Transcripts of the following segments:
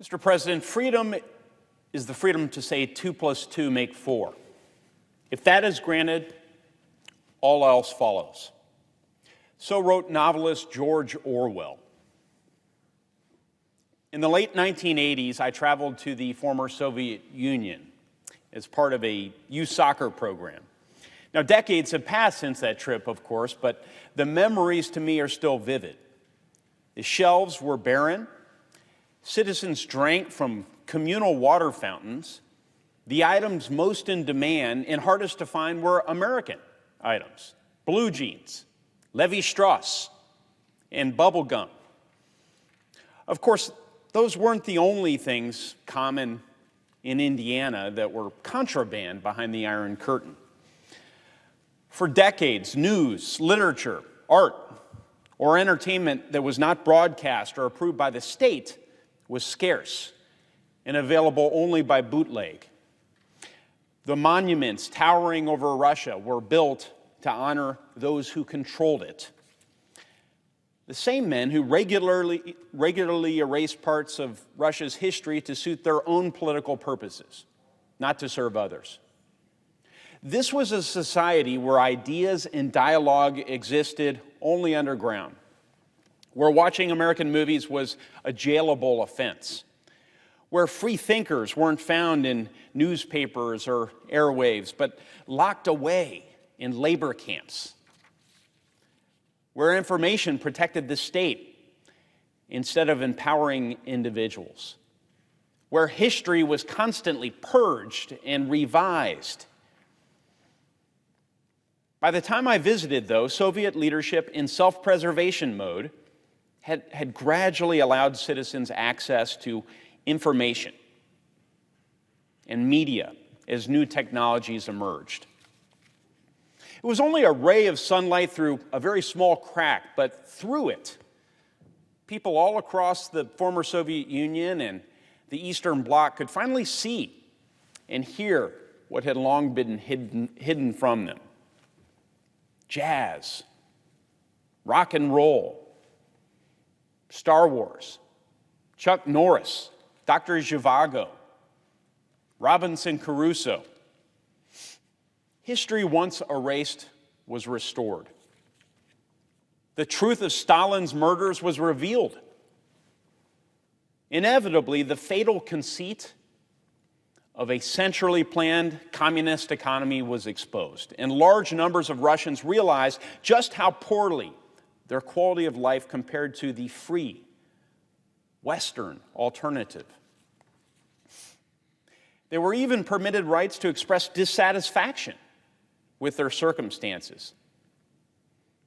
Mr. President, freedom is the freedom to say 2 plus 2 make 4. If that is granted, all else follows. So wrote novelist George Orwell. In the late 1980s, I traveled to the former Soviet Union as part of a youth soccer program. Now, decades have passed since that trip, of course, but the memories to me are still vivid. The shelves were barren. Citizens drank from communal water fountains. The items most in demand and hardest to find were American items: blue jeans, Levi-Strauss, and bubble gum. Of course, those weren't the only things common in Indiana that were contraband behind the Iron Curtain. For decades, news, literature, art, or entertainment that was not broadcast or approved by the state was scarce and available only by bootleg. The monuments towering over Russia were built to honor those who controlled it. The same men who regularly erased parts of Russia's history to suit their own political purposes, not to serve others. This was a society where ideas and dialogue existed only underground, where watching American movies was a jailable offense, where free thinkers weren't found in newspapers or airwaves, but locked away in labor camps, where information protected the state instead of empowering individuals, where history was constantly purged and revised. By the time I visited, though, Soviet leadership in self-preservation mode had gradually allowed citizens access to information and media as new technologies emerged. It was only a ray of sunlight through a very small crack, but through it, people all across the former Soviet Union and the Eastern Bloc could finally see and hear what had long been hidden from them. Jazz, rock and roll, Star Wars, Chuck Norris, Dr. Zhivago, Robinson Crusoe. History once erased was restored. The truth of Stalin's murders was revealed. Inevitably, the fatal conceit of a centrally planned communist economy was exposed, and large numbers of Russians realized just how poorly their quality of life compared to the free Western alternative. They were even permitted rights to express dissatisfaction with their circumstances.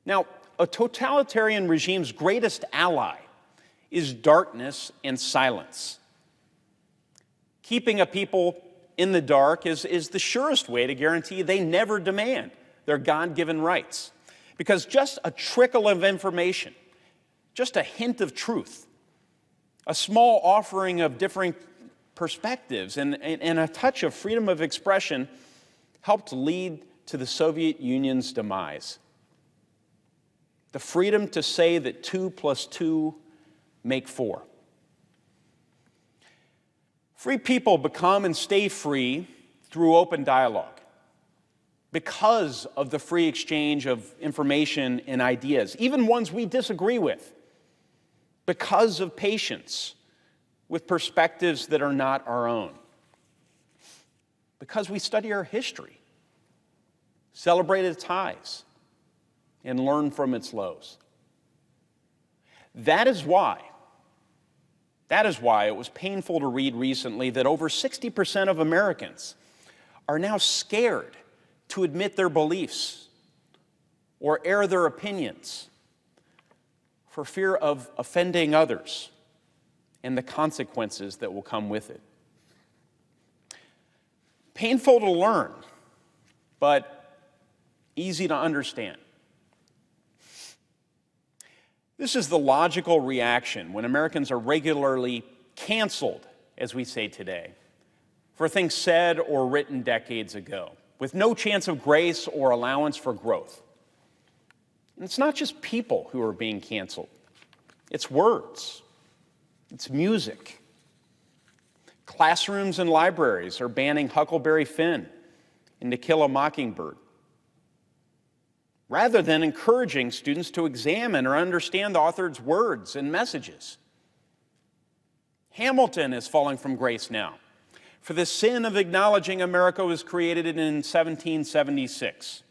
Now, a totalitarian regime's greatest ally is darkness and silence. Keeping a people in the dark is the surest way to guarantee they never demand their God-given rights. Because just a trickle of information, just a hint of truth, a small offering of differing perspectives, and a touch of freedom of expression helped lead to the Soviet Union's demise. The freedom to say that 2 plus 2 make 4. Free people become and stay free through open dialogue because of the free exchange of information and ideas, even ones we disagree with, because of patience with perspectives that are not our own, because we study our history, celebrate its highs, and learn from its lows. That is why it was painful to read recently that over 60% of Americans are now scared to admit their beliefs or air their opinions for fear of offending others and the consequences that will come with it. Painful to learn, but easy to understand. This is the logical reaction when Americans are regularly canceled, as we say today, for things said or written decades ago, with no chance of grace or allowance for growth. And it's not just people who are being canceled. It's words. It's music. Classrooms and libraries are banning Huckleberry Finn and To Kill a Mockingbird, rather than encouraging students to examine or understand the author's words and messages. Hamilton is falling from grace now for the sin of acknowledging America was created in 1776.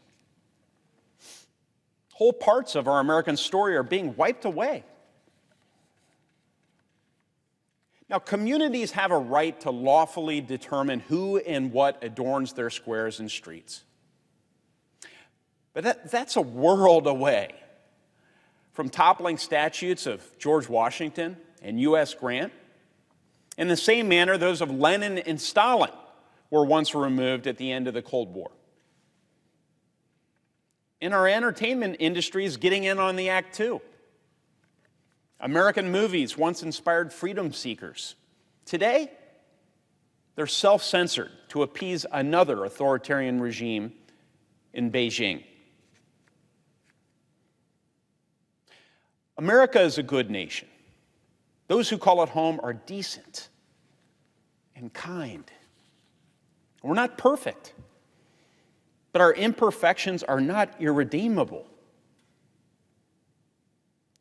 Whole parts of our American story are being wiped away. Now, communities have a right to lawfully determine who and what adorns their squares and streets. But that's a world away from toppling statues of George Washington and U.S. Grant. In the same manner, those of Lenin and Stalin were once removed at the end of the Cold War. And our entertainment industry is getting in on the act too. American movies once inspired freedom seekers. Today, they're self-censored to appease another authoritarian regime in Beijing. America is a good nation. Those who call it home are decent and kind. We're not perfect, but our imperfections are not irredeemable.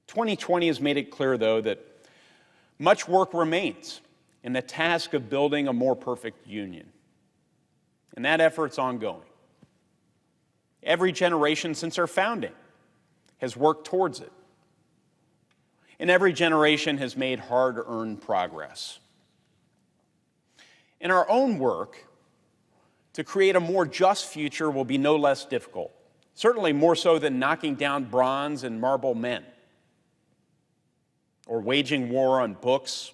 2020 has made it clear, though, that much work remains in the task of building a more perfect union. And that effort's ongoing. Every generation since our founding has worked towards it. And every generation has made hard-earned progress. In our own work, to create a more just future will be no less difficult, certainly more so than knocking down bronze and marble men, or waging war on books,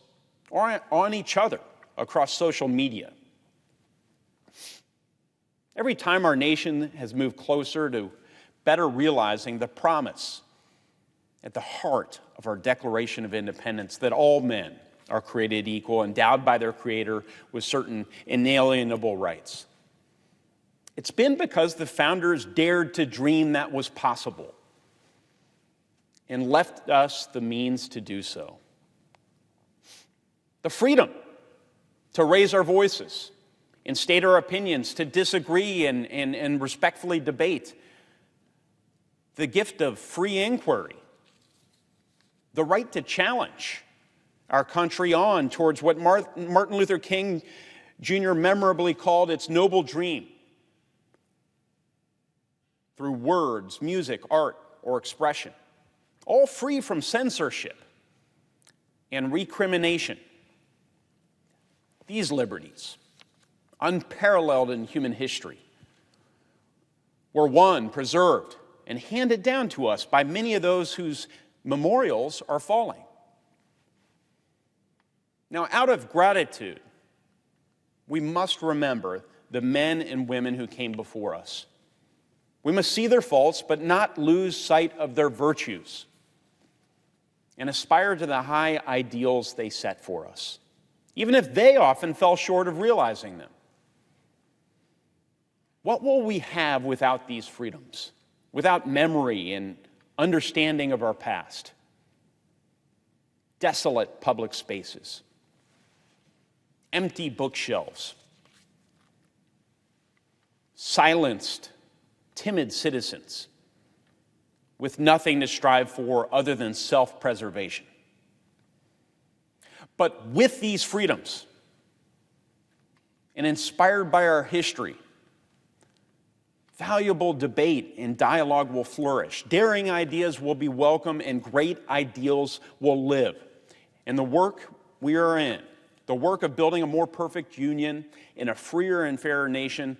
or on each other across social media. Every time our nation has moved closer to better realizing the promise at the heart of our Declaration of Independence that all men are created equal, endowed by their Creator with certain inalienable rights. It's been because the founders dared to dream that was possible and left us the means to do so. The freedom to raise our voices and state our opinions, to disagree and respectfully debate. The gift of free inquiry. The right to challenge our country on towards what Martin Luther King Jr. memorably called its noble dream. Through words, music, art, or expression. All free from censorship and recrimination. These liberties, unparalleled in human history, were won, preserved, and handed down to us by many of those whose memorials are falling. Now, out of gratitude, we must remember the men and women who came before us. We must see their faults, but not lose sight of their virtues, and aspire to the high ideals they set for us, even if they often fell short of realizing them. What will we have without these freedoms, without memory and understanding of our past? Desolate public spaces, empty bookshelves, silenced, timid citizens with nothing to strive for other than self-preservation. But with these freedoms, and inspired by our history, valuable debate and dialogue will flourish. Daring ideas will be welcome, and great ideals will live. And the work we are in, the work of building a more perfect union in a freer and fairer nation,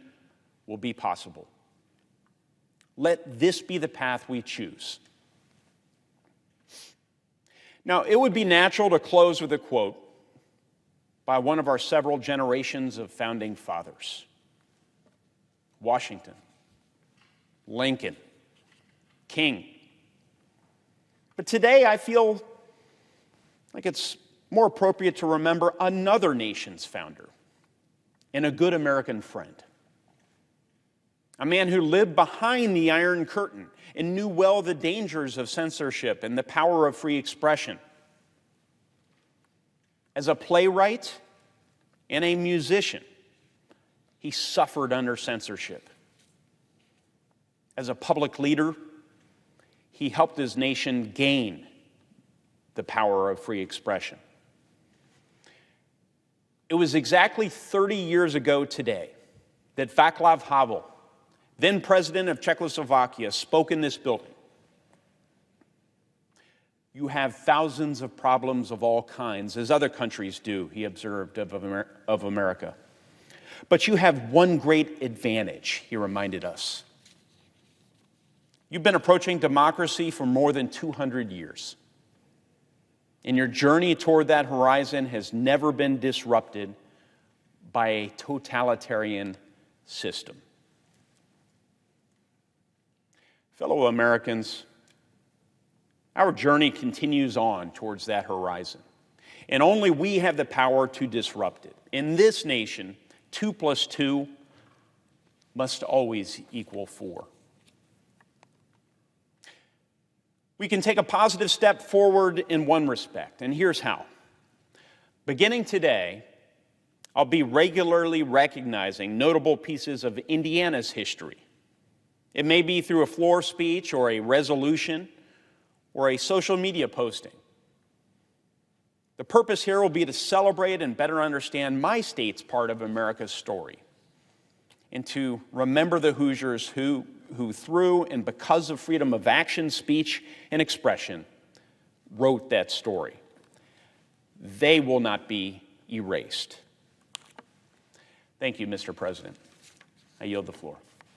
will be possible. Let this be the path we choose. Now, it would be natural to close with a quote by one of our several generations of founding fathers. Washington, Lincoln, King. But today I feel like it's more appropriate to remember another nation's founder and a good American friend. A man who lived behind the Iron Curtain and knew well the dangers of censorship and the power of free expression. As a playwright and a musician. He suffered under censorship. As a public leader, he helped his nation gain the power of free expression. It was exactly 30 years ago today that Václav Havel, then president of Czechoslovakia, spoke in this building. "You have thousands of problems of all kinds, as other countries do," he observed of America. "But you have one great advantage," he reminded us. "You've been approaching democracy for more than 200 years. And your journey toward that horizon has never been disrupted by a totalitarian system." Fellow Americans, our journey continues on towards that horizon, and only we have the power to disrupt it. In this nation, 2 + 2 must always equal 4. We can take a positive step forward in one respect, and here's how. Beginning today, I'll be regularly recognizing notable pieces of Indiana's history. It may be through a floor speech or a resolution or a social media posting. The purpose here will be to celebrate and better understand my state's part of America's story, and to remember the Hoosiers who through and because of freedom of action, speech, and expression, wrote that story. They will not be erased. Thank you, Mr. President. I yield the floor.